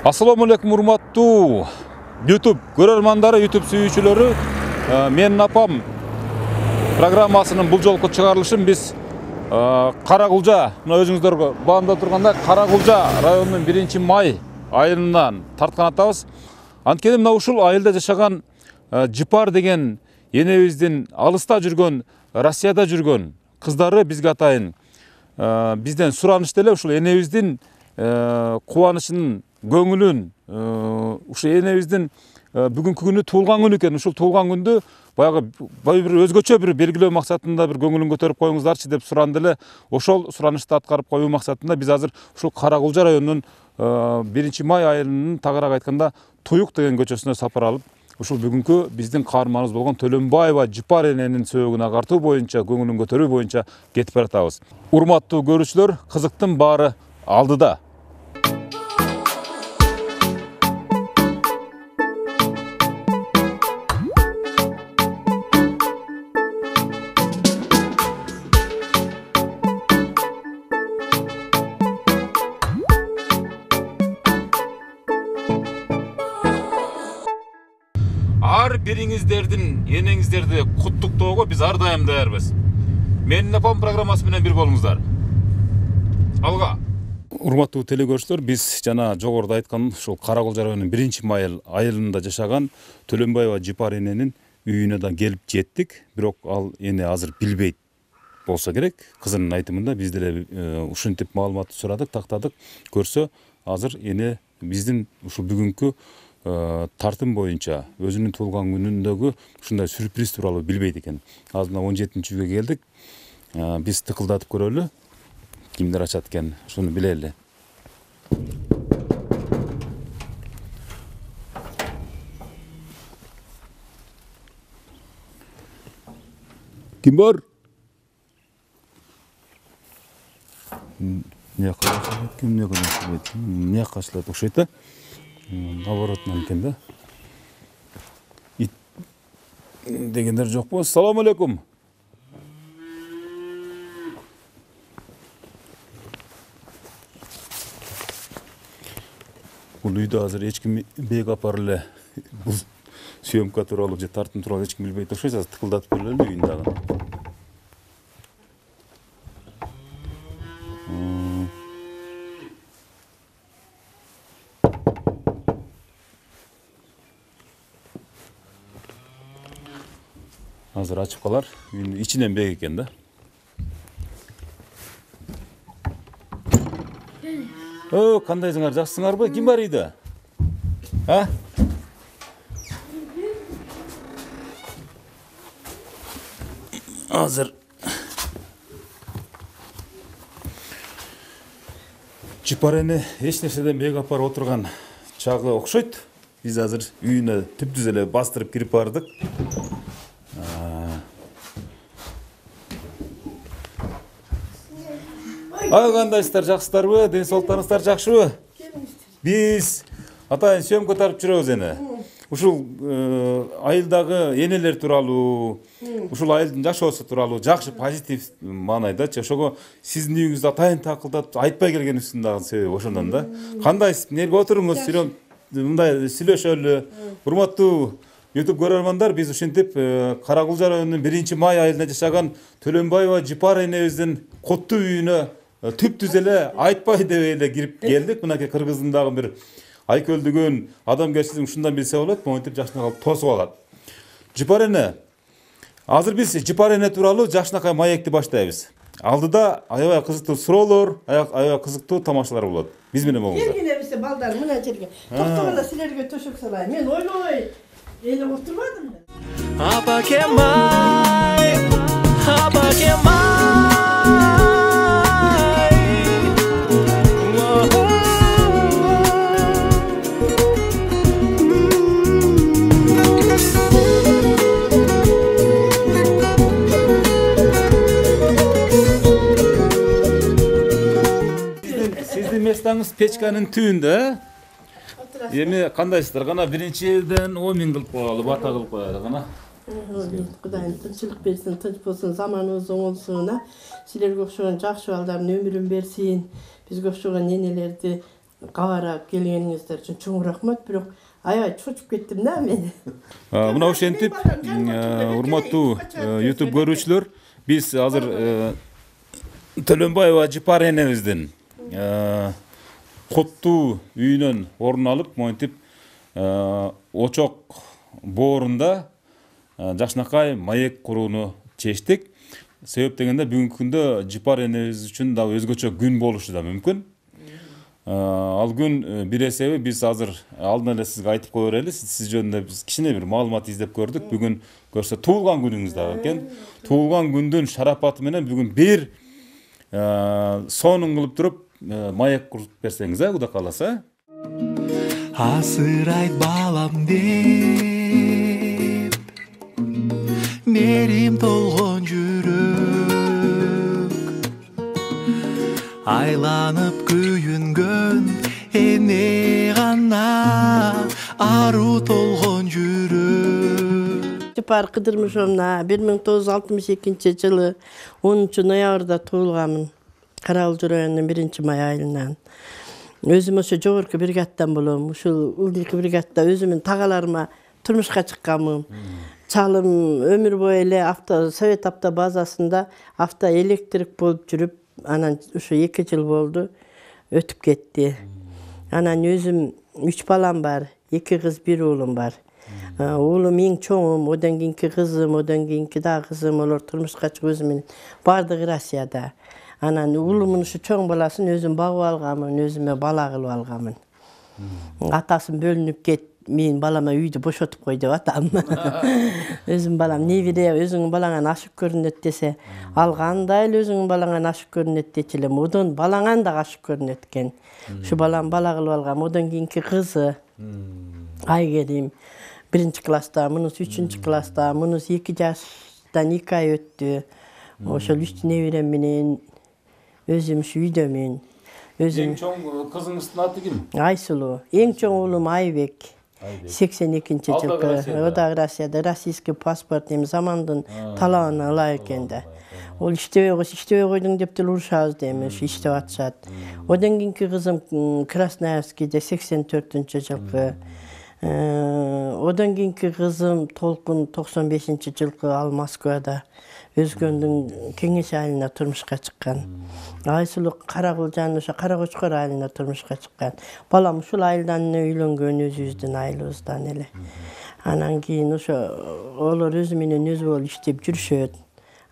Assalamu alaikum урматтуу YouTube көрөрмандары, YouTube сүйүүчүлөрү. Менин апам программасынын бул жолку чыгарылышын биз Каракулжа, мына өзүңүздөргө баамда турганда Каракулжа районунун 1-май айылынан тарткан атабыз. Анткени мына ушул айылда жашаган Жипар деген энебиздин алыста жүргөн, Россияда жүргөн кыздары бизге атайын бизден суранышты эле ушул энебиздин кубанычынын көңүлүн, ушул энебиздин бүгүнкү күнү туулган күнү экен. Ушул туулган күндү баягы бир өзгөчө бир белгилөө максатында бир көңүлүн көтөрүп коюңуздарчы деп суранды эле. Ошол суранычты аткарып коюу максатында биз азыр ушул Каракулжа районунун 1-май айылынын тагыраак айтканда Туюк деген көчөсүнө сапар алып, ушул бүгүнкү биздин каарманыбыз болгон Төлөнбаева Жипар эненин сөөгүн агартуу боюнча, көңүлүн көтөрүү боюнча кетип баратабыз. Урматтуу көрүүчүлөр, кызыктын баары алдыда. Ар бириңиздердин энеңиздерди куттуктоого биз ар дайым даярбыз. Менин апам программасы менен бир болуңуздар. Алга. Урматтуу телекөрүүчүлөр, биз жана жогоруда айткан ушул Каракулжа районунун 1-май айылында жашаган Төлөнбаева Жипар эненин үйүнө да келип жеттик. Бирок ал эне азыр билбейт болсо керек. Кызынын айтымында биз деле ушинтип маалыматты сурадык, тактадык. Көрсө азыр эне биздин ушул бүгүнкү тартым боюнча өзүнүн туулган күнүндөгү ушундай сюрприз тууралуу билбейт экен. Азыр 17-үйгө келдик. Биз тыкылдатып көрөлү. Кимдер ачат экен, шуну билели. Ким бар? Не кашылат окшойт да? Наоборотунан экен да. Ит дегендер жокпу? Ассаламу алейкум. Бул үйдө азыр эч ким бек апар эле бул съемка тууралуу же тартым тууралуу эч ким билбейт окшойт. Азыр тыкылдатып көрөлү үйүн дагы. Азыр ачып калар. Үйүнүн ичинен бек экен да. Кандайсыңар, жакшысыңарбы? Ким бар үйдө? Азыр Жипар эне эч нерседен бек апар отурган чагы окшойт. Биз азыр үйүнө түп-түз эле бастырып кирип бардык. Кандайсыздар, жакшысыздарбы? Ден соолуктарыңыздар жакшыбы? Биз атайын сөйөмкө тарып жүрөбүз эне. Ушул айылдагы энелер тууралуу, ушул айылдын жашоосу тууралуу жакшы позитив маанайдачы. Ошого сиздин үйүңүздө атайын такылдап айтпай келгенибиздин дагы себеби ошондон да. Кандайсыз? Эмнеге отуруңуз? Мындай сүйлөшөлү. Урматтуу YouTube көрөрмандар, биз ушинтип Каракулжа районунун 1-май айылында жашаган Төлөнбаева Жипар энебиздин коттуу үйүнө түп-түз эле айтпай деп эле кирип келдик. Мынакей кыргыздын дагы бир айкөлдүгүн, адамгерчилигин ушундан билсе болот, монтип жакшынакай алып тосуп алат. Жипар эне. Азыр биз Жипар эне тууралуу жакшынакай маекти баштайбыз. Алдыда аябай кызыктуу суроолор, аябай кызыктуу тамашалар болот. Биз менен болуңуздар. Келгиле бизде балдар мына жерге. Токтогола силерге төшөк салайын. Мен ойлой эле отурбадым да. Апа кемай, апа кемай. Сиздин местаңыз печканын түбүндө. Эми кандайсыздар? Гана биринчиден 10.000 кылып коелу, бата кылып коелу гана. Кудайым тынччылык берсин, тынч болсун, заманыбыз оңолсун. Силерге окшогон жакшы балдардын өмүрүн берсин. Бизге окшогон энелерди кабара келгениңиздер үчүн чоң рахмат. Бирок аябай чочуп кеттим да мен. Мына ошентип, урматтуу YouTube көрүүчүлөр, биз азыр Төлөнбаева Жыпар энебиздин коттуу үйүнөн орун алып, монтип очок боорунда жакшынакай маек курууну чечтик. Себеп дегенде бүгүнкү күндө Жыпар энебиз үчүн да өзгөчө күн болушу да мүмкүн. Ал күн бир эсеби биз азыр алдын эле сизге айтып кое берели. Сиз жөнүндө биз кичине бир маалымат издеп көрдүк. Бүгүн көрсө туулган күнүңүз да экен. Туулган күндүн шарапаты менен бүгүн бир сонун кылып туруп маек куруп берсеңиз, Кудай кааласа. Асырайт балам деп мерим толгон жүрөк айланып күйүнгөн эне гана аруу толгон жүрөк. Жыпар Кыдырмышевна 1962 жылы 10 ноябрда туулганмын. Карагулчу районунун 1-май айылынан. Өзүм ошо жогорку бригаддан болом. Ушул ылдыйкы бригадда өзүмдүн тагаларыма турмушка чыкканмын. Чалым өмүр бою эле Совет авто базасында автоэлектрик болуп жүрүп, анан ушу 2 жыл болду өтүп кетти. Анан өзүм 3 балам бар, 2 кыз, 1 уулум бар. Уулум эң чоңум, одан кийинки кызым, одан кийинки да кызым, олар турмушка чыгып өзүм бардыгы Россияда. Анан уулумдун ушу чоң баласын өзүм багып алганмын, өзүмө бала кылып алганмын. Атасын бөлүнүп кет, мен балама үйдү бошотуп кой деп атам. Өзүм балам небире, өзүңүн балаңан ашык көрүнөт десе, ал кандай эле өзүңүн балаңан ашык көрүнөт дечи элем, одан балаңан да ашык көрүнөт экен. Ушу балам бала кылып алгам, одан кийинки кызы Айгерим 1-класста, мунус 3-класста, мунус 2 жаштан 2 ай өттү. Ошол 3 небирем менен өзүм ушу үйдөмүн. Эң чоң кызыңыздын аты ким? Айсулуу. Эң чоң уулум Айбек. 82 жылкы. О да Россияда российский паспорт эми замандын талабына ылайык экен да. Ол иштебей койдуң деп деле урушабыз дейм, ушу иштеп атышат. Одан кийинки кызым Красноярскийде 84 жылкы. Одан кийинки кызым Толкун 95 жылкы, ал Москвада. Өзгөндүн Кеңеш айылына турмушка чыккан. Айсулуу Карагулжан ошо Карагочкор айылына турмушка чыккан. Балам ушул айылдан үйлөнгөн, өзүбүздүн айылыбыздан эле. Анан кийин ошо олар өзү менен өзү болуп иштеп жүрүшөт.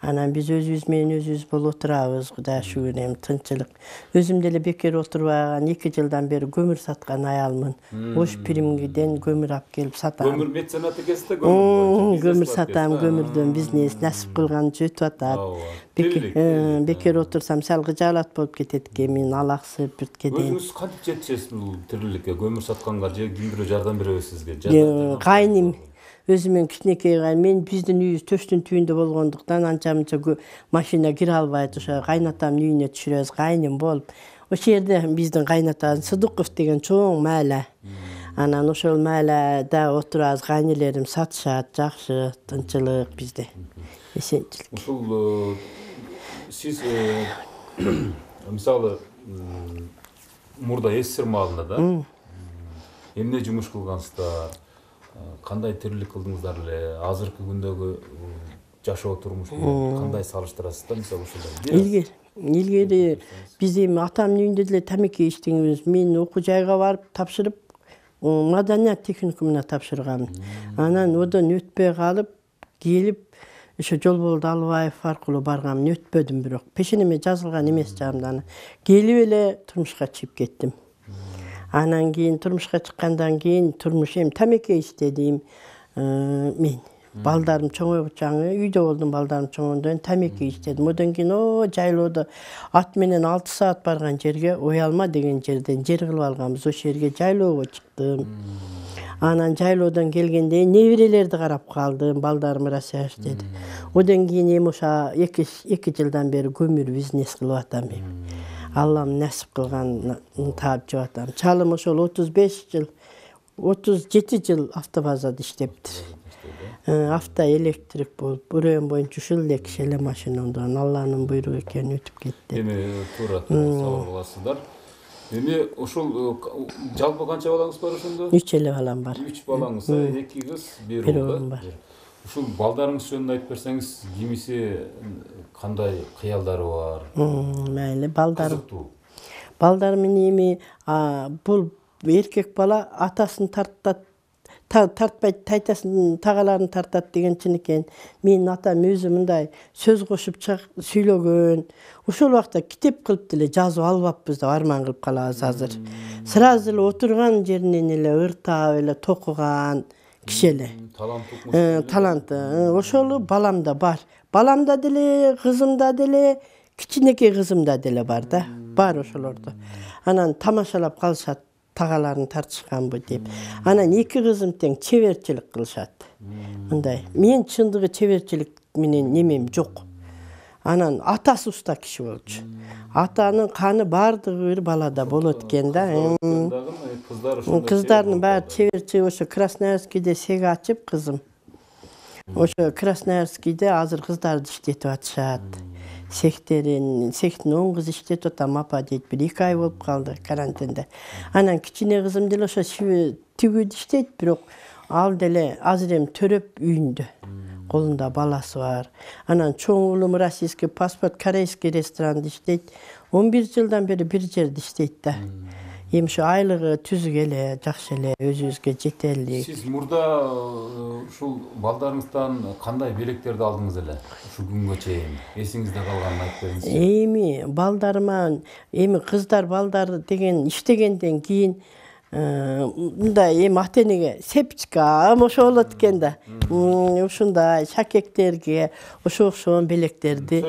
Анан биз өзүбүз менен өзүбүз болуп отурабыз, Кудайга шүгүр, эми тынчылык. Өзүм деле бекер отурбаган 2 жылдан бери көмүр саткан аялмын. Ош Примгиден көмүр алып келип сатам. Көмүр меценаты кезинде көмүр сатам, көмүрдөн бизнес насип кылган өтүп атат. Бекер отурсам сал кыжаалат болуп кетет экен, мен алаксып бүткеден. Өзүңүз кантип жетишесиз бул тирүүлүккө, көмүр сатканга же ким бирөө жардам береби сизге? Кайным өзүмөн кичинекей мен биздин үйүбүз төштүн түбүндө болгондуктан анча-мынча машина кире албайт. Ошо кайнатамдын үйүнө түшүрөбүз, кайным болуп. Ошол жерде биздин кайната Сыдыков деген чоң маала. Анан ошол маалада отурабыз, кайнелерим сатышат, жакшы, тынчылык бизде. Эсенчилик. Ушул сиз мисалы мурда СССР маалында да эмне жумуш кылгансыздар? Кандай тирүүлүк кылдыңыздар эле? Азыркы күндөгү жашоо турмушу кандай салыштырасыздар? Мисалы ушундай. Илгери биз эми атамдын үйүндө деле тамеки иштегенбиз. Мен окуу жайга барып тапшырып, маданият техникумуна тапшыргам. Анан одан өтпөй калып, келип ошо Жолболду Алыбаев аркылуу баргам, өтпөдүм бирок. Пешенеме жазылган эмес жагымдан. Келип эле турмушка чыгып кеттим. Анан кийин турмушка чыккандан кийин турмуш эми тамеки иштедим. Мен балдарым чоңойгучу жаңы үйдө болдум, балдарым чоңондон тамеки иштедим. Одан кийин жайлоодо ат менен 6 саат барган жерге Оялма деген жерден жер кылып алганбыз. Ошол жерге жайлоого чыктым. Анан жайлоодон келгенде небирелерди карап калдым, балдарым Россия иштеди. Одан кийин эми ошо 2 жылдан бери көмүр бизнес кылып атам. Аллам насип кылган таап жеп атам. Чалым ошол 35 жыл, 37 жыл автобазада иштептир. Автоэлектрик болуп, район боюнча ушул эле киши эле машинамдан Алланын буйругу экен өтүп кетти. Эми туура сабыр кыласыздар. Эми ушул жалпы канча балаңыз бар ошондо? 3 эле балам бар. 3 балаңыз, 2 кыз, 1 Bir уул. oğlum var. Ушул балдарыңыз жөнүндө айтып берсеңиз, кимиси кандай кыялдары бар? Mayli baldarım. Кызыктуу. Baldarımın emi bul erkek bala atasını tartpayt taytaсын tagalarını tartat деген чынекен. Менин атам өзү мындай сөз кошуп сүйлөгөн. Ошол убакта китеп кылып деле жазып албаппыз деп арман кылып калабыз азыр. Сразу эле отурган жеринен эле ыртап эле токуган киши эле. Таланты. Ошол баламда бар. Баламда деле, кызымда деле, кичинекей кызымда деле бар да. Бар ошолордо. Анан тамашалап калышат. Tagalarını tartışkan bu deyip. Anan 2 kızım teң çeverçilik kılışat. Mınday. Men çındığı çeverçilik menen nemem yok. Anan atası usta kişi bolчу. Atanın kanı bardığı bir balada bolot eken da. Kızlarının bari çeverçi oşo Krasnoyarskийде сега açıp kızım. Oşo Krasnoyarskийде azır kızlar işletip atışat. Сехтин 10 kız işletip atam apa deyip bir 2 ay bolup kaldı karantinde. Anan kiçine kızım dele oşo tügüdü işleyip birok al dele azirem töröp үйündü. Kolunda balası var. Anan çoğun oğlum Российский pasport Koreyski restoranda işleyip 11 yıldan beri bir yerde işleyip de. Hem şu aylığı tüzük ele, jakşı ele, özüzge jetellik. Siz murda ушул балдарыңыздан кандай белектерди алдыңыз эле? Ушул күнгө чейин эсиңизде калганын айтып бериңизчи. Эми балдарыма, эми кыздар балдар деген иштегенден кийин мындай эми ата-энеге сепчка ошо болот экен да. Ушундай шакектерге ошо окшогон белектерди,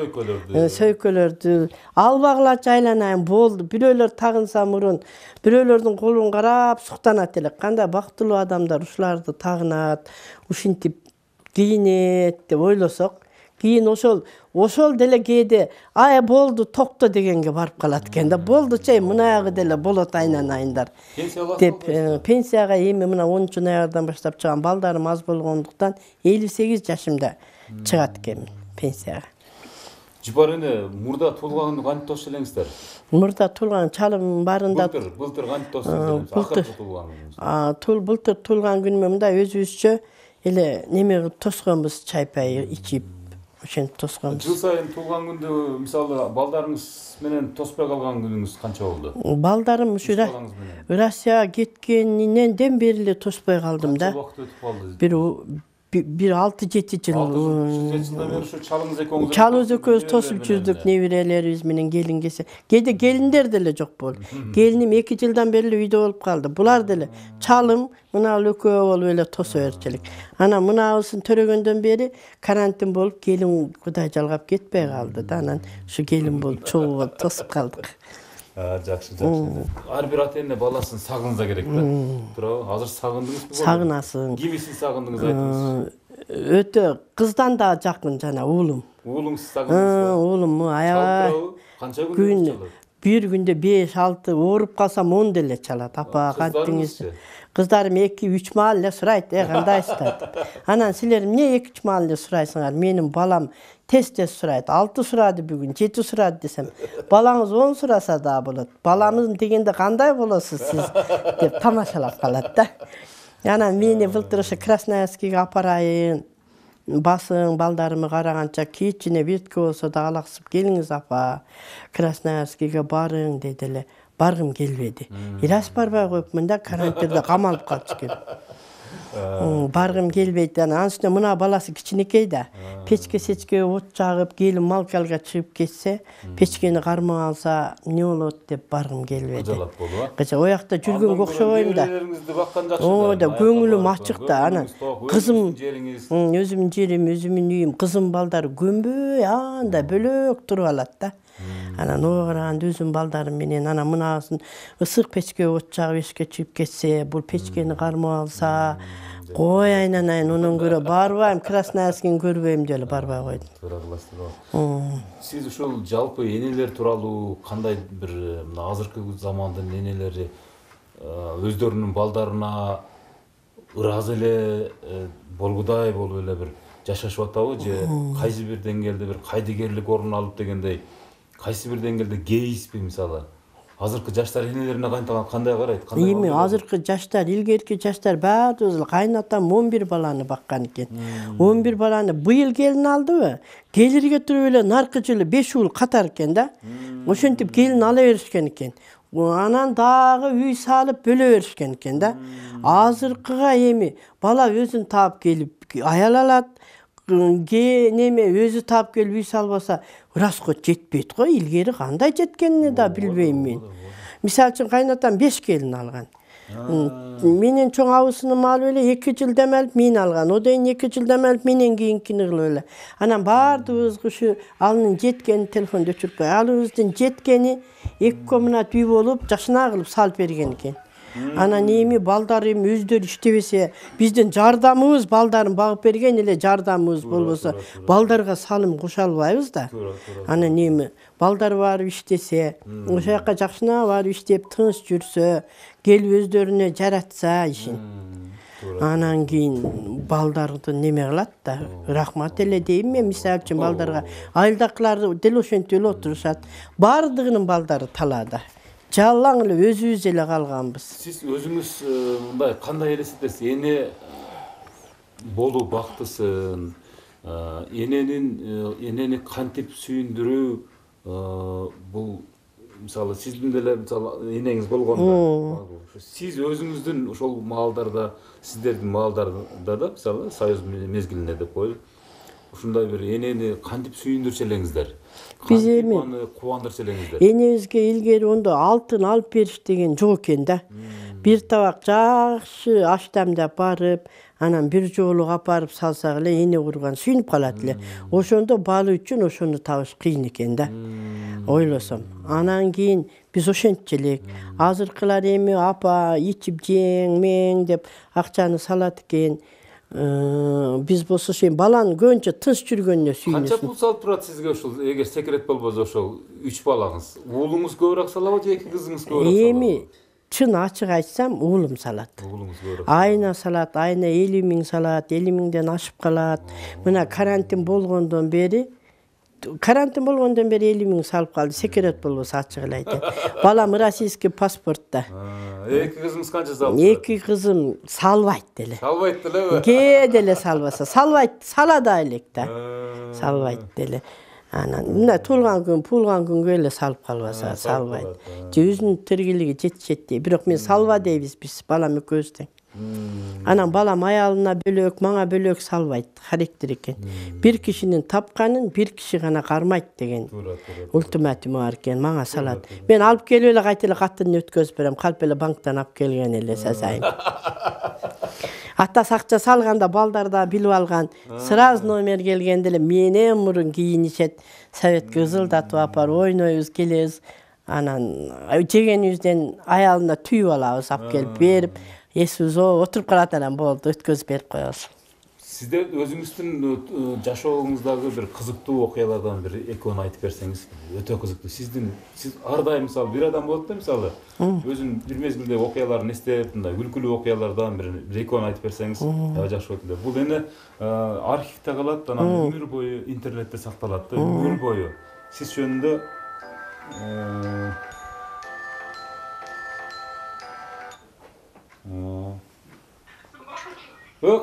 сөйкөлөрдү албагылачы айланайын болду. Бирөөлөр тагынса мурун, бирөөлөрдүн колун карап суктанат эле. Кандай бактылуу адамдар ушуларды тагынат, ушинтип кийинет деп ойлосок, кийин ошол деле кээде болду токто дегенге барып калат экен да. Болду чей мынагы деле болот айнанайындар деп пенсияга эми мына 10-ноябрдан баштап чыгам. Балдарым аз болгондуктан 58 жашымда чыгат экенмин пенсияга. Жибар эне мурда туулганды кантип тосчу элеңиздер? Мурда туулган чалым барында Былтыр кантип тосчу? Акыркы туулган. Былтыр туулган күнүмө мындай өзүбүзчө эле неме кылып тосконбуз, чай пай ичип. Ошентип тосконбуз. Жыл сайын туулган күндө мисалы балдарыңыз менен тоспой калган күнүңүз канча болду? Балдарым ушу Россияга кеткенинен бери эле тоспой калдым да. Канча убакыт өтүп калды? Bir 6-7 жыл. 6-7 жылдан бери ушу чалыңыз экөөңүз. Чалыбыз экөөбүз тосуп жүрдүк, неберелерибиз менен келин келсе. Кээде келиндер деле жок болду. Келиним 2 жылдан бери эле үйдө болуп калды. Булар деле чалым мына экөө болуп эле тосо берчилик. Анан мынабысын төрөгөндөн бери карантин болуп, келин Кудай жалгап кетпей калды да. Анан ушу келин болуп, чогуу болуп тосуп калдык. Жакшы. Ар бир ата-эне баласын сагынса керек да. Туурабы? Азыр сагындыңызбы? Сагынасың. Кимисин сагындыңыз айтыңыз? Өтө кыздан да жакын жана уулум. Уулуңуз сагындыңызбы? Уулум аябай. Канча күн чалат? Bir günde 5-6 ооруп калсам 10 деле чалат. Апа кантиңиз? Кыздарым 2-3 маалде сурайт, кандайсыздар деп. Анан силер эмне 2-3 маалде сурайсыңар? Менин балам тез сурайт. 6 сурады бүгүн, 7 сурады десем, балаңыз 10 сураса да болот. Баламыздын дегенде кандай болосуз сиз деп тамашалап калат да. Анан мени былтыр ошо Красноярскийге апарайын. Басың балдарымы караганча кичине биртке болсо да алаксып келиңиз апа. Красноярскийге барың деди эле. Баргым келбеди. Ирас барбай коюпмун да, карантинде камалып калчу экен. Баргым келбейт. Анан үстүнө мына баласы кичинекей да. Печке от жагып, келин малкалга чыгып кетсе, печкени кармап алса, эмне болот деп баргым келбеди. Кыжалат болду. Кыча оякта жүргөнгө окшобойм да. О да көңүлүм ачык да. Анан кызым, өзүмдүн жерим, өзүмдүн үйүм, кызым балдары көмбөй анда бөлөк туруп алат да. Анан оораганда өзүм балдарым менен анан мынасын ысык печке от жагып эшикке чыгып кетсе, бул печкени кармап алса, кой айнанайын, онун көрө барбайм, Красноярскийни көрбөйм деп эле барбай койдум. Туура кыласыздар. Сиз ушул жалпы энелер тууралуу кандай бир мына азыркы замандын энелери өздөрүнүн балдарына ыраазы эле болгудай болуп эле бир жашашып атабы же кайсы бир деңгээлде бир кайдыгерлик орун алып дегендей, кайсы бир деңгээлде гейиспи мисалы? азыркы жаштар энелерине кандай карайт? Эми азыркы жаштар, илгерки жаштар баардыгы кайнатам 11 баланы баккан экен. 11 баланы быйыл келин алдыбы? Келирге туруп эле наркы жылы 5 уул катар экен да. Ошентип келин ала беришкен экен. Анан дагы үй салып бөлө беришкен экен да. Азыркыга эми бала өзүн таап келип аял алат. Неме өзү таап келип үй салбаса, расход жетпейт го. Илгери кандай жеткенин да билбейм мен. Мисалы үчүн кайнатам 5 келин алган. Менен чоң абысыным алып эле 2 жыл демелип мен алган. Одан 2 жыл демелип менен кийинкини кылып эле. Анан баардыгыбыз ушу алынын жеткени телефонду өчүрүп кой. Алыбыздын жеткени 2 комнат үй болуп, жашына кылып салып берген экен. Анан эми балдар эми өздөрү иштебесе, биздин жардамыбыз балдарын багып берген эле жардамыбыз болбосо, балдарга салым кошо албайбыз да. Анан эми балдар барып иштесе, ошол жака жакшына барып иштеп тыныч жүрсө, келип өздөрүнө жаратса ишин. Анан кийин балдарды неме кылат да. Рахмат эле дейм мен, мисалы үчүн балдарга. Айылдакылар дел ошентип эле отурушат. Бардыгынын балдары талаада. Жалаң эле өзүбүз эле калганбыз. Сиз өзүңүз мындай кандай элестетесиз? Эне болуу бактысын, энени кантип сүйүндүрүү, бул мисалы сиздин деле мисалы энеңиз болгондо, сиз өзүңүздүн ошол маалдарда, сиздердин маалдарда да мисалы Союз мезгилинде деп коелу, ушундай бир энени кантип сүйүндүрчү элеңиздер? Биз эми кубандырчу элеңиздер? Энебизге илгери ондо алтын алып бериш деген жок экен да. Бир табак жакшы аш дамдап барып, анан бир жолу апарып салсак эле эне курган сүйүнүп калат эле. Ошондо балы үчүн ошону табыш кыйын экен да. Ойлосом. Анан кийин биз ошентчү элек. Азыркылар эми апа ичип жең мең деп акчаны салат экен. Биз болсо шен баланы көбүнчө тыныч жүргөнүнө сүйүнөбүз. Канча пул салып турат сизге ошол, эгер секрет болбосо ошол 3 балаңыз? Уулуңуз көбүрөөк салабы же 2 кызыңыз көбүрөөк салабы? Эми чын ачык айтсам, уулум салат. Уулуңуз көбүрөөк. Айына салат, айына 50 миң салат, 50 миңден ашып калат. Мына карантин болгондон бери 50 миң салып калды. Секрет болбосо ачык эле айтайын. Балам российский паспортта. 2 кызыңыз канча салып? 2 кызым салбайт деле. Салбайт делеби? Кээ деле салбаса, салбайт, салада элек да. Салбайт деле. Анан мына туулган күн, пулган күнгө эле салып калбаса, салбайт. Же өзүнүн тиргилиги жетишет дейт. Бирок мен салба дейбиз биз, балам экөөбүз тең. Анан балам аялына бөлөк, мага бөлөк салбайт. Характер экен. Бир кишинин тапканын бир киши гана кармайт деген ультиматум бар экен. Мага салат. Мен алып келип эле кайта эле каттын өткөзүп берем. Калп эле банктан алып келген эле сазайын. Ата акча салганда балдар да билип алган. Сразу номер келгенде эле менен мурун кийинишет. Советке ызылдатып апарып ойнойбуз, келебиз. Анан жегенибизден аялына түйүп алабыз, алып келип берип. Есүз отуруп калат, анан болду, өткөзүп берип коебуз. Сизде өзүңүздүн жашооңуздагы бир кызыктуу окуялардан бир экөөнү айтып берсеңиз, өтө кызыктуу. Сиз ар дайым мисалы бир адам болот да, мисалы өзүнүн бир мезгилде окуяларын эстеп, мындай күлкүлүү окуялардан бир экөөнү айтып берсеңиз, аябай жакшы болот эле. Бул эми архивде калат, анан өмүр бою интернетте сакталат да, өмүр бою. Сиз жөнүндө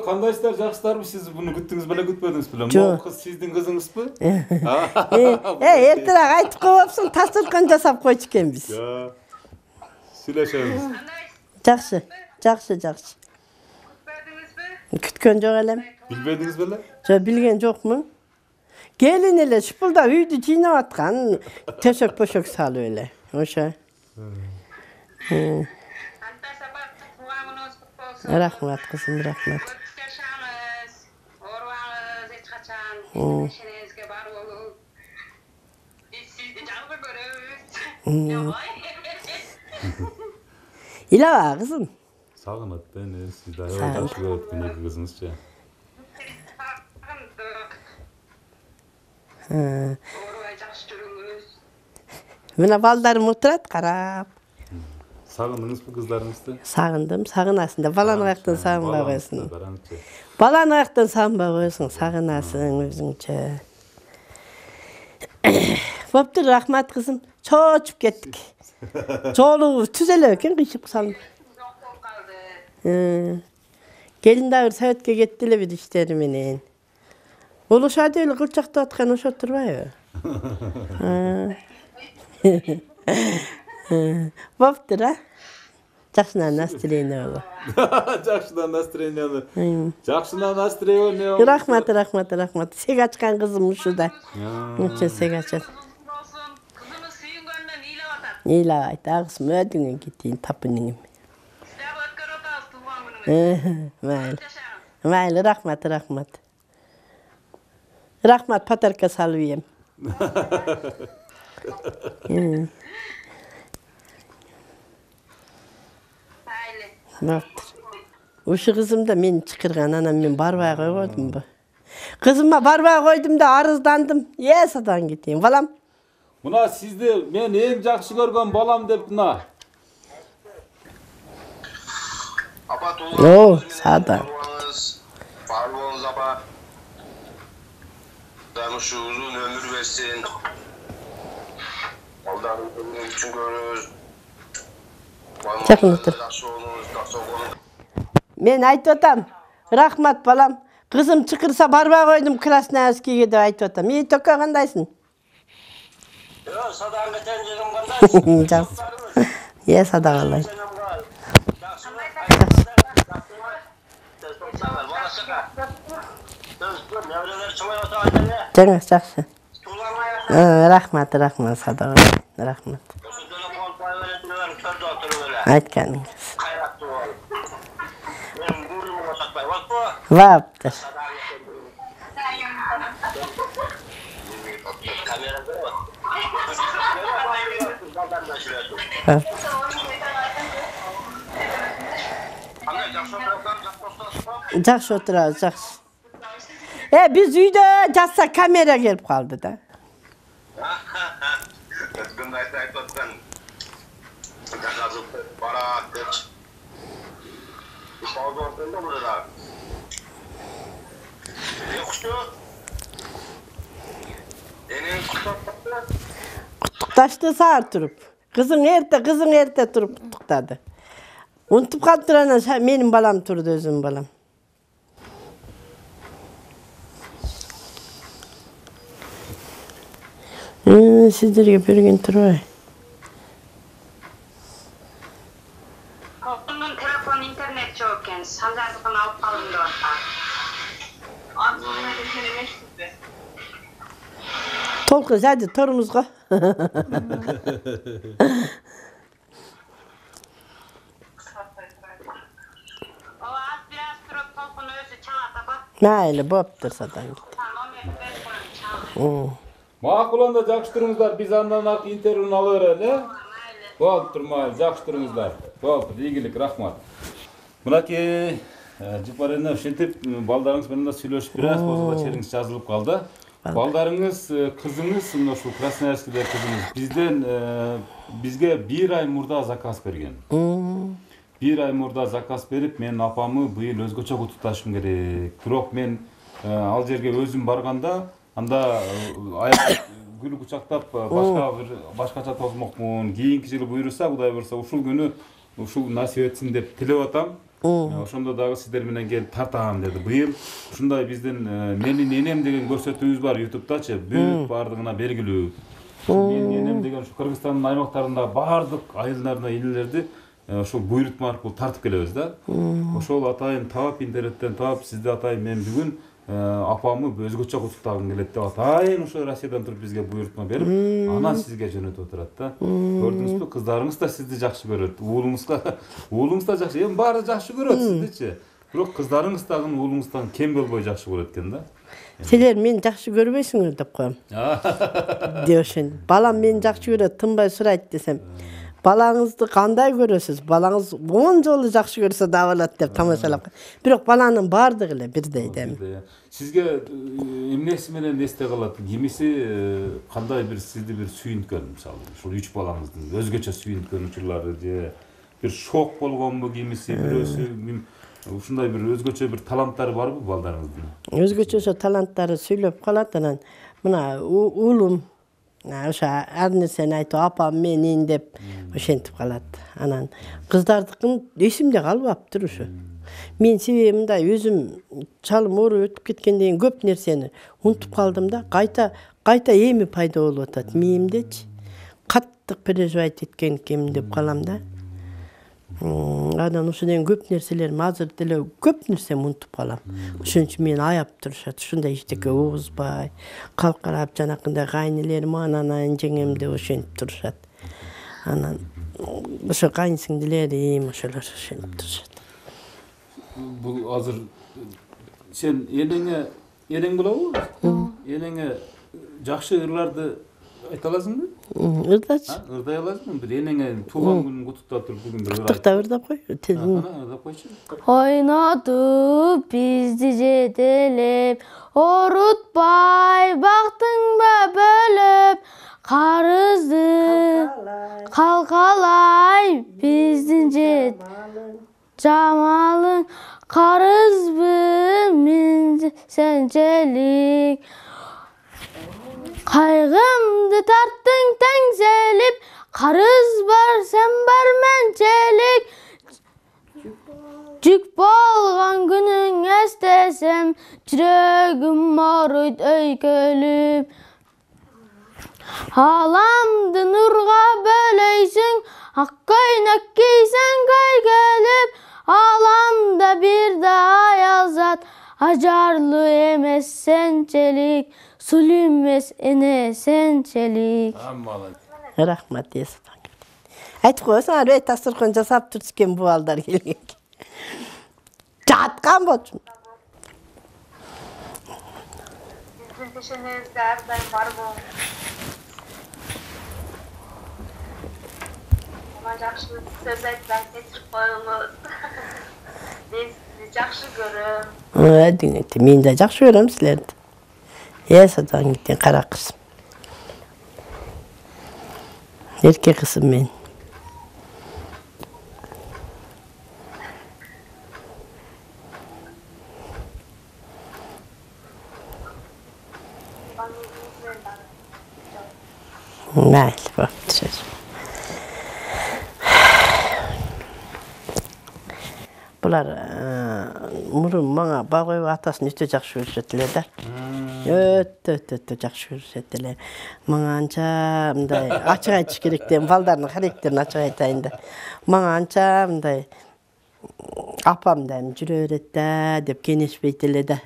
кандайсыздар, жакшысыздарбы? Сиз буну күттүңүз беле, күтпөдүңүз беле? Могу кыз сиздин кызыңызбы? Эртерээк айтып коюпсуң, тастыркан жасап койчу экенбиз. Сүйлөшөбүз. Жакшы, жакшы, жакшы. Күткөн жок элем. Билбедиңиз беле? Жок, билген жокмун. Келин эле шыпылдап үйдү жыйнап аткан, төшөк-пөшөк салып эле. Ошо. Рахмат кызым, рахмат. İlava kızım. Sağınat beni, siz daha yoldaş gördün iki kızınızca. Mına baldarım oturat karab. Sağındınız mı kızlarınızdı? Sağındım, sağınasın da. Balan ayaktan sağınma koysun. Balan ayaktan sağınma koysun, sağınasın özünce. Boptur, rahmat kızım. Çoğuçup gettik. Çoğulu tüzele eкен kışıp salın. Gelin dağır Sovetke gettiler bir işleri menen. Oluşadı öyle kılçakta atkan oşa oturmay. Boptur ha. Жақшынан настроение ола. Жақшынан настроение. Жақшынан настроение. Рахмат, рахмат, рахмат. Сек ачқан қызым ушуда. Үчен сек ачат. Kızımız suyungandan iyilep atat. Eyle ayt, ağısım ödüңe gittiğin tapınыңım. Sizler ötkör otağız tuğan günümüz. Mayli. Yaşayın. Mayli, rahmat, rahmat. Rahmat, patarka salviyem. Hayli. Boptur. Uşu kızım da meni çıkırgan anam men barbağa koydum bu. Kızıma barbağa koydum da arızdandım. Yesadan giteyim. Balam. Buna sizde men en жақсы көргөн балам деп мына. Apa Oo, sağda. Parmağınız apa. Danışı uzun ömür versin. Allah'ın ömrünü için görürüz. Çakın otur. Yaxşı olunuz, yaxşı olun. Men aytып atam. Rahmat balam. Kızım çıkırsa barbağa koydum Krasnoyarskiyge dep aytып atam. İyi toka kandaysın? Yo, sadağın tencerim kadar. Жақсы. Ye sadaqalay. Жаңа жақсы. Рахмат, рахмат sadaqalay. Рахмат. Aytkanыңыз. Vaptır. Жақсы отырабыз, жақсы. Biz үйde жатса kamera gelip kaldı da. Ötkünde aytып atkan. Жазып барат деп. Пауза орнunda burada. Ne kuştu? Enin kuştu. Taştı sağır turup. Kızın erte turup tutuktadı. Unutup kalıp durana benim balam turdu özüm balam. Sizlerge bir gün turay. Oğlunun telefon internet çok ekan. Sanjardыкын alıp kaldım деп atar. Aslında düşünemek sizi. Tolkuz hadi torumuzga. O az biraz durup tolkun özü çalata bak. Mayli boptur sadan git. Tamam, ben koyayım çal. Макул анда жақсы тұрыңыздар. Biz андан ақ интервьюны алып берели. Болуп турмай, жақсы тұрыңыздар. Болуп, ийгилик, рахмат. Мынакей Жыпарына ошентип балдарыңыз менен да сүйлөшүп бираз болсо да чериңиз жазылып калды. Балдарыңыз, кызыңыз, ушул Красноярскиде кызыңыз бизден бизге 1 ай мурда заказ берген. 1 ай мурда заказ берип, мен апамы быйыл өзгөчө куттукташым керек. Бирок мен ал жерге өзүм барганда анда аяк гүл кучактап башкача тосмокмун. Кийинки жылы буйруса, Кудай буйруса, ушул күнү ушул насип этсин деп тилеп атам. Ошондо дагы сиздер менен келип тартам деди. Быйыл ушундай биздин менин энем деген көрсөтүүбүз бар YouTube'дачы. Бүт бардыгына белгилүү. Менин энем деген ушу Кыргызстандын аймактарында бардык айылдарына инелерди ошол буйрутма аркылуу тартып келебиз да. Ошол атайын таап, интернеттен таап, сизди атайын мен бүгүн апамы өзгөчө куттуктагым келет деп атайын ошо Россиядан туруп бизге буйрутма берип, анан сизге жөнөтүп отурат да. Көрдүңүзбү, кыздарыңыз да сизди жакшы көрөт. Уулуңуз да жакшы, эми баары жакшы көрөт сиздичи. Бирок кыздарыңыз дагы уулуңуздан кем болбой жакшы көрөт экен да. Силер мени жакшы көрбөйсүңөр деп коем. Дешин. Балам мени жакшы көрөт, тынбай сурайт десем. Балаңызды кандай көрөсүз? Балаңыз 10 жолу жакшы көрсө да болот деп тамашалап. Бирок баланын бардыгы эле бирдей дем. Сизге эмнеси менен эсте калат? Кимиси кандай бир сизди бир сүйүнткөн, мисалы, ушул 3 балаңыздын өзгөчө сүйүнткөн учурлары же бир шок болгонбу, кимиси бирөөсү ушундай бир өзгөчө бир таланттары барбы балдарыңыздын? Өзгөчө таланттары сүйлөп калат анан мына уулум Oşa her nerseni aytып apam menin dep oşentip kalat. Anan kızdardыкын esimde kalbaptır uşu. Men sebebim da özüm çalım oru ötüp ketkendен кийин көп nerseni unutup kaldım da kayta эми пайда болуп атат миимдечи. Каттык переживать эткенкем деп калам да. Адан ушундан көп нерселерим азыр деле көп нерсем унутуп калам. Ошон үчүн мени аяп турушат. Ушундай эчтеке угузбай, калкарап жанакындай кайнелерим анан жеңем деп ошентип турушат. Анан ошо кайын сиңдилерим ошолор ошентип турушат. Бул азыр сен энең болобу? Энеңе жакшы ырларды айта аласыңбы? Ырдачы. Ырдай аласың? Бир энеңе туулган күнүн куттуктап туруп бүгүн бир ыр Куттуктап ырдап кой. ырдап койчу. Ойнотуп бизди жетелеп, орутпай бактыңба бөлөп, карызды калкалай биздин жамалың, карызбы мен сенчелик. Kaygımdı tarttın tengselip, karız var sen var mençelik. Cük bolgan günün estesem, çüregim maruyt öykölüp. Halamdı nurga böleysin, hakkaynak giysen köykölüp. Halamda bir daha yazat, acarlı emez sençelik. Sülünmez ene sençelik. Rahmat yesin. Aytып koysan araya tasırkın jasap turtken bu balдар kelgen. Жатқан болчун. Биздин пешенебизде ар дайым бар болуң. Мага жакшы сөз айтсаң кетирип коюңуз. Мен сизди жакшы көрөм. Мен да жакшы көрөм силерди. Садан gittin kara kızım. Erkek kızım ben. Näil, baktı. Bular murun manga bağ atasını üstü jakşı görüşettiler da. Ötө жакшы көрүшөт эле. Мага анча мындай ачык айтыш керек деп балдардын характерин ачык айтайын да. Мага анча мындай апам да жүрө берет да деп кеңешпейт эле да.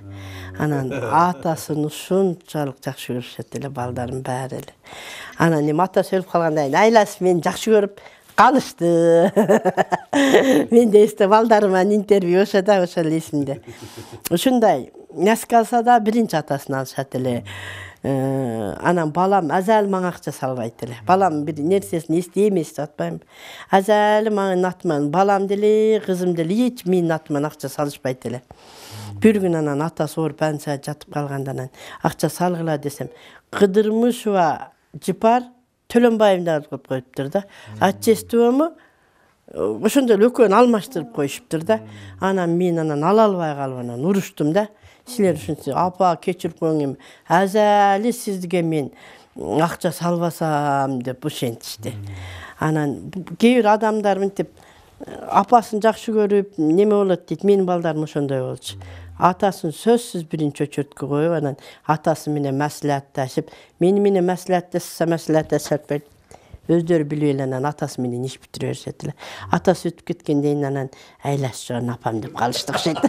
Анан атасын ушунчалык жакшы көрүшөт эле балдардын баары эле. Анан эми атасы өлүп калгандан кийин айласы мени жакшы көрүп калышты. Мен да эсте балдарыма интервью болсо да ошол эсимде. Ушундай Нәск алса да биринчи атасын алышат эле. Анан балам азал мага акча салбайт эле. Балам бир нерсесин эстеймес деп атпайм. Азал мага атман балам деле, кызым деле эч менин атыман акча салышпайт эле. Бир күн анан атасы ооруп анча жатып калгандан акча салгыла десем, Кыдырмышева Жыпар Төлөнбаевди коюп коюптур да. Ачестүүмү ошондо экөөнү алмаштырып коюшуптур да. Анан мен ала албай калып анан уруштум да. Силер ушунча апа кечирип коюң, азали сизге мен акча салбасам деп ошентишти. Анан кээ бир адамдар мынтип апасын жакшы көрүп, неме болот дейт, менин балдарым ошондой болчу. Атасын сөзсүз биринчи очередке коюп, анан атасы менен маслихатташып, мени менен маслихатташып өздөрү билип эле анан атасы менен иш бүтүрө беришет эле. Атасы өтүп кеткенден кийин анан айласы жогон апам деп калышты окшойт.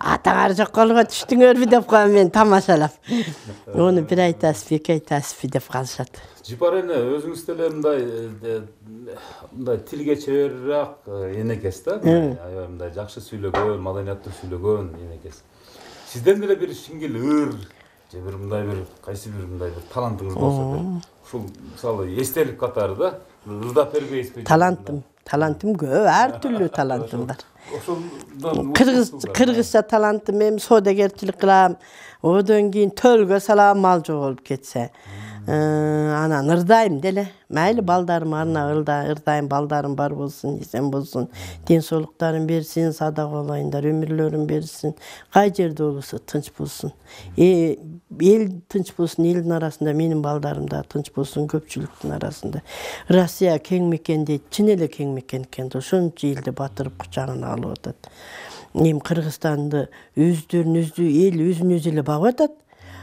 Атаңар жок болгон түштүңөрбү деп коем мен тамашалап. Ону бир айтасызбы, эки айтасызбы деп калышат. Жыпар эне өзүңүз деле мындай тилге чеберирээк энекес да. Аябай мындай жакшы сүйлөгөн, маданияттуу сүйлөгөн энекес. Сизден деле бир шиңгил ыр же бир мындай бир кайсы бир мындай бир талантыңыз болсо бир ушул мисалы эстелик катары да ырдап бергейсизби? Талантым көп, ар түрлүү талантым бар. Кыргызча талантым, мен содагерчилик кылам. Одон кийин төлгө салам мал жоголуп кетсе. Анан ырдайм деле. Майли балдарым арна ырдайм, балдарым бар болсун, esen болсун. Ден соолуктарын берсин, садак болоюндар, өмүрлөрүн берсин. Кай жерде болсо тынч болсун. Эл тынч болсун, элдин арасында менин балдарым да тынч болсун, көпчүлүктүн арасында. Россия кең мекен дейт, чын эле кең мекен экен. Ошончо элди батырып кучагына алып атат. Кыргызстанды өзүн өзү эле багып атат.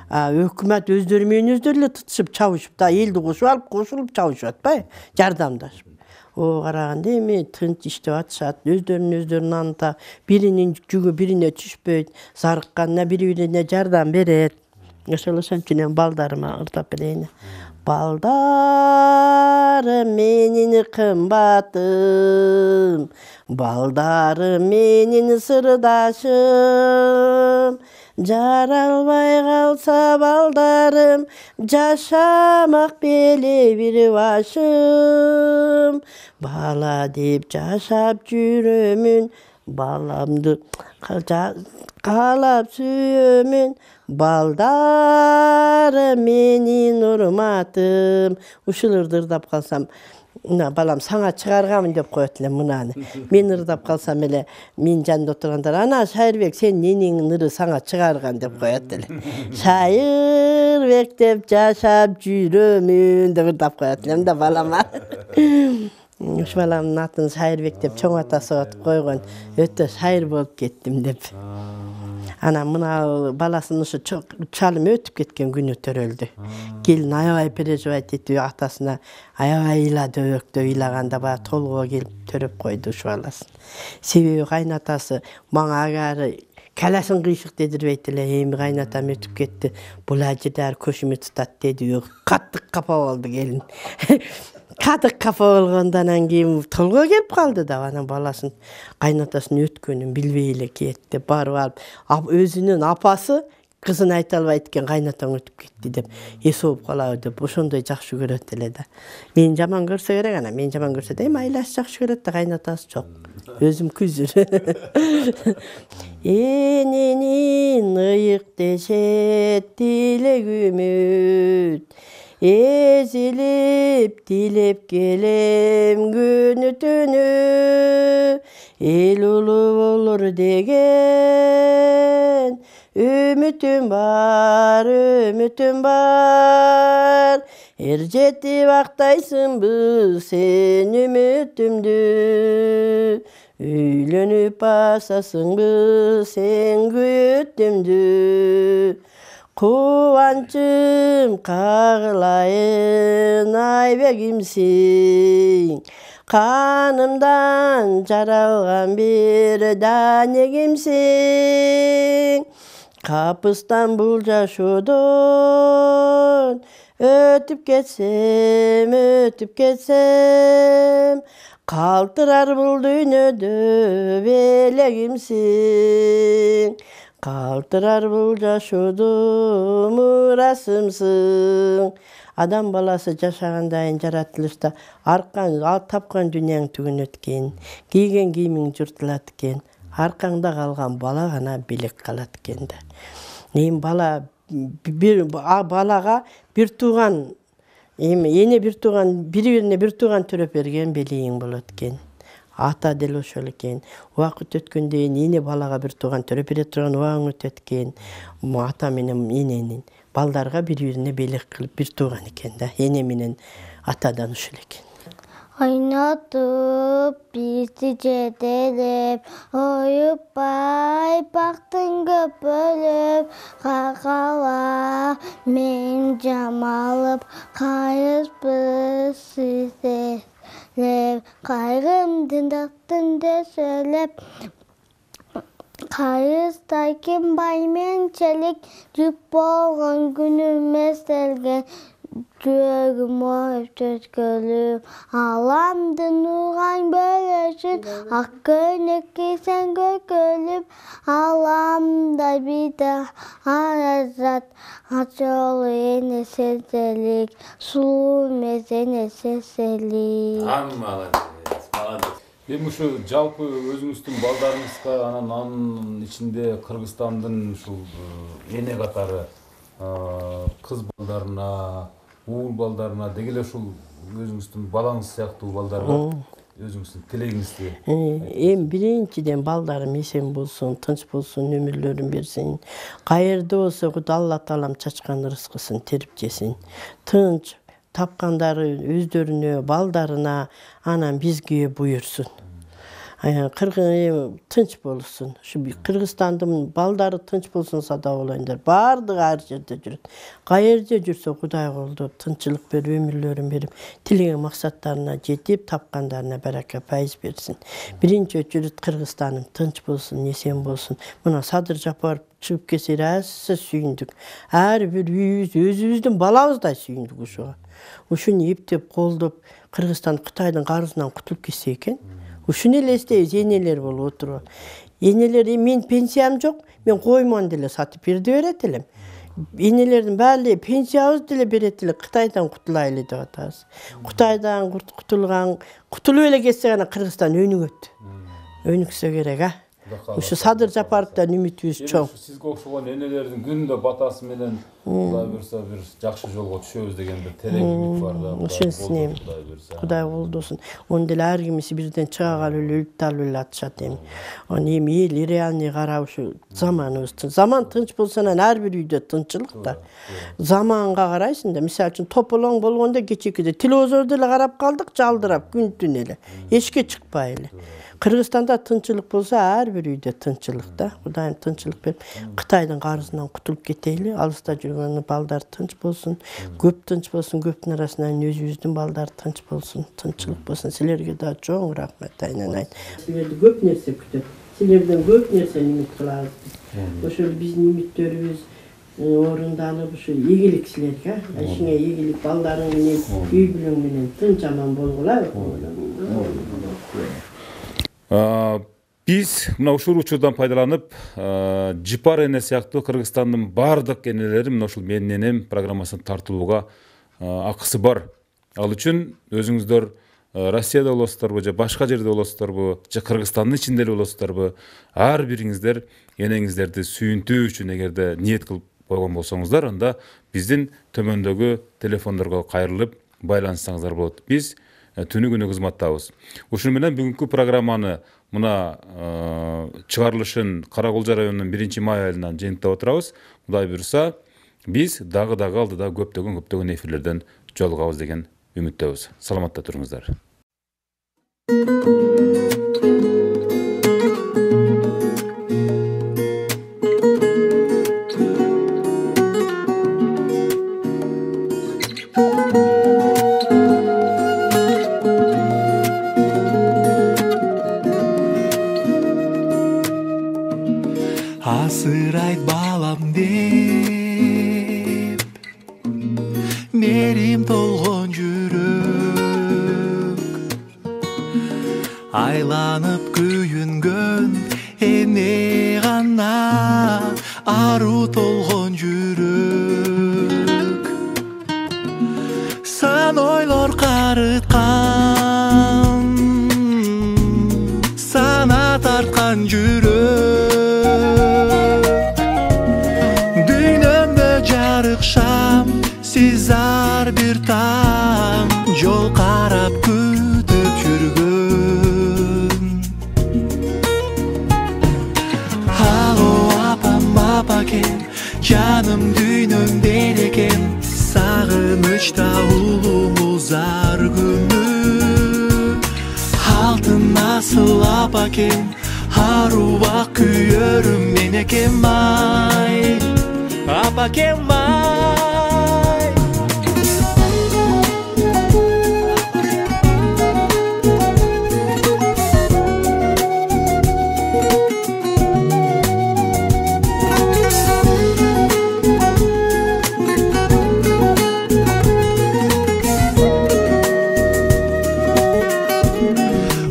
Өкмөт өздөрү менен өздөрү эле тытышып, чабышып, да элди кошулуп чабышып атпайбы? Жардамдашып. Караганда эми тынч иштеп атышат, өздөрүн аныта, биринин жүгү бирине түшпөйт, зарыкканына бири-бирине жардам берет. Ошончун эми балдарыма ырдап берейин. Балдарым менин кымбатым, балдарым менин сырдашым, жаралбай калса балдарым, жашамак беле бир башым. Бала деп жашап жүрөмүн, баламды каалап сүйөмүн, балдарым менин урматым. Ушуларды ырдап калсам, балам саңа чыгарганмын деп коет эле мынаны. Мен ырдап калсам эле, менин жанымда отургандар, ана Шайырбек, сен ненеңдин ыры саңа чыгарган деп коет эле. Шайырбек деп жашап жүрөмүн деп ырдап коет элем да балама. Ушу баламдын атын Шайырбек деп чоң атасы атып койгон. Өтө шайыр болуп кеттим деп. Анан мына баласын ушу чалым өтүп кеткен күнү төрөлдү. Келин аябай переживать этип атасына аябай ыйлады, өктөп ыйлаганда баягы толгоо келип төрөп койду ушу баласын. Себеби кайнатасы мага агары каласын кыйшык дедирбейт эле, эми кайнатам өтүп кетти, бул ажыдар көшүмө тутат деди. Каттык капа болду келин. Катык капа болгондон кийин толгоо келип калды да, анан баласын кайнатасынын өткөнүн билбей эле кетти. Барып алып өзүнүн апасы кызын айта албайт экен, кайнатаң өтүп кетти деп, эсоп калабы деп, ошондой жакшы көрөт эле да. Мени жаман көрсө керек, анан мен жаман көрсө да айласы жакшы көрөт да, кайнатасы жок. Өзүм күзүр. Эненин ыйык дешет тилек үмүт, эзилип тилеп келем күнү түнү, эл улуу болор деген үмүтүм бар, эр жетип актайсыңбы сен үмүтүмдү, үйлөнүп басасыңбы сен күйүтүмдү, кубанчым кагылайын айбегимсиң, канымдан жаралган бир данегимсиң, капыстан бул жашоодон өтүп кетсем, калтырар бул дүйнөдө белегимсиң, калтырар бул жашоодо мурасымсың. Адам баласы жашагандайын жаратылышта аркаң тапкан дүйнөң түгүн өткөн, кийген кийимиң жыртылат экен, аркаңда калган бала гана белек калат экен да. Эми балага бир тууган, эне бир тууган, бири-бирине бир тууган төрөп берген белең болот экен. Ата деле ошол экен. Убакыт өткөндөн кийин эне балага бир тууган төрөп бере турган убагың өтөт экен. Ата менен эненин балдарга бири-бирине белек кылып бир тууган экен да. Эне менен атадан ушул экен. Ойнотуп бизди жетелеп, оюппай бактың көпөлөп, какала мен жамалып, кайыспыз сиздер, кайгымдын дактын дөсөлөп, кайыстай ким байменчелик, жүп болгон күнүм эстелген, жүрөгүм оюп төскөлүп, аламдын угаң бөлөшүн, ак көйнөк кийсең көкөлүп, аламда бида аязат, ачолу эне сезелик, сулуу эмес эне сезелик. Молодец. Эми ушу жалпы өзүңүздүн балдарыңызга, анын ичинде Кыргызстандын ушул эне катары кыз балдарына, уул балдарына дегеле ушул өзүңүздүн балаңыз сыяктуу балдарга өзүңүздүн тилегиңизди. Эми биринчиден балдарым эсен болсун, тынч болсун, өмүрлөрүн берсин. Каерде болсо Кудай Алла Таалам чачкан рызкысын терип жесин. Тынч тапкандары өздөрүнө, балдарына, анан бизге буйрсун. Тынч болсун. Şu Кыргызстандын балдары тынч болсун сада болоюндар. Бардыгы ар жерде жүрөт. Каерде жүрсө Кудай колдоп, тынчылык берип, өмүрлөрүн берип, тилеген максаттарына жетип, тапкандарына барака пайыз берсин. Биринчи очередь Кыргызстаным тынч болсун, эсен болсун. Мына Садыр Жапаров чыгып келсе аса сүйүндүк. Ар бир үйүбүз, өзүбүздүн балабыздай сүйүндүк ушуга. Ушуну эптеп колдоп, Кыргызстан Кытайдын карызынан кутулуп кетсе экен. Ушуну эле эстейбиз, энелер болуп отуруп. Энелер, мен пенсиям жок, мен коймон деле сатып берди берет элем. Энелердин баары пенсиябызды деле берет эле, Кытайдан кутулайлы деп атабыз. Кытайдан кутулуп эле кетсе гана Кыргызстан өнүгөт. Өнүксө керек, Ушу Садыр Жапаровдон үмүтүбүз чоң. Сизге окшогон энелердин күндө батасы менен Кудай берсе бир жакшы жолго түшөбүз деген бир терек үмүт бар да. Ошонсун Кудай колдосун. Оны деле ар кимиси бирден чыга калып эле өлүп талып эле атышат эми. Аны эми эл реальный карап ушу заманыбыз. Заман тынч болсо анан ар бир үйдө тынчылык да. Заманга карайсың да. Мисалы үчүн тополоң болгондо кечекеде телевизорду эле карап калдык, жалдырап күн түн эле. Эчке чыкпай эле. Кыргызстанда тынчылык болсо ар бир үйдө тынчылык да. Кудайым тынчылык берип, Кытайдын карызынан кутулуп кетели, алыста жүргөн балдар тынч болсун, көп тынч болсун, көптүн арасынан өзүбүздүн балдар тынч болсун, тынчылык болсун. Силерге да чоң рахмат айнанайын. Силерди көп нерсе күтөт. Силерден көп нерсени үмүт кылабыз. Ошол биздин үмүттөрүбүз орундалып, ушу ийгилик силерге, ишиңе ийгилик, балдарың менен, үй бүлөң менен тынч аман болгула. Биз мына ушул учурдан пайдаланып, Жипар эне сыяктуу Кыргызстандын бардык энелери мына ушул менин энем программасын тартылууга акысы бар. Ал үчүн өзүңүздөр Россияда болосуздарбы, же башка жерде болосуздарбы, же Кыргызстандын ичинде эле болосуздарбы, ар бириңиздер энеңиздерди сүйүнтүү үчүн эгерде ниет кылып койгон болсоңуздар, анда биздин төмөндөгү телефондорго кайрылып байланышсаңыздар болот. Биз түнү күнү кызматтабыз. Ушуну менен бүгүнкү программаны мына чыгарылышын Каракулжа районунун 1-май айынан жыйынтап отурабыз. Кудай буйрса, биз дагы алдыда көптөгөн эфирлерден жолугабыз деген үмүттөбүз. Саламатта туруңуздар. Асырайт балам деп мерим толгон жүрөк, айланып күйүнгөн эне гана ару толгон жүрөк. Сан ойлор карыткан, сана тарткан жүрөк, шам, сиз ар бир таң жол карап күтүп жүргөн. Алло апам, апакем, жаным дүйнөм берекем, сагынычта улуңуз ар күнү. Алтын асыл апакем, арубак күйөрүм менекем ай. Апакем ай.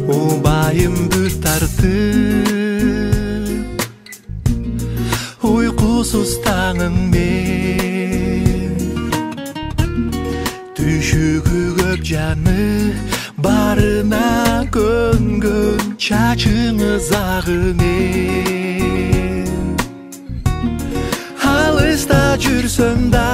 Убайымды тартып, уйкусуз таңыңмен, түшүгү көп жаны барына көнгөн чачыңыз агымен. Алыста жүрсөм да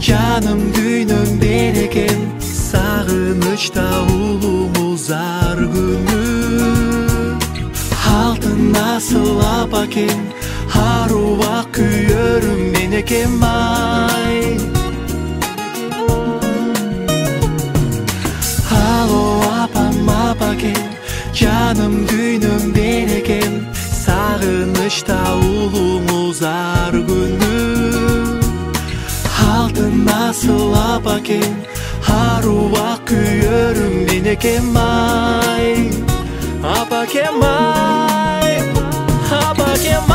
Canım düğünüm derken sağınışta ulumuzar günü. Altın nasıl apaken haruva kuyörüm meneke may. Halo apam apaken canım düğünüm derken sağınışta ulumuzar günü. Altın nasıl apaken haruva kuyörüm meneke may. Apaken may, apaken may.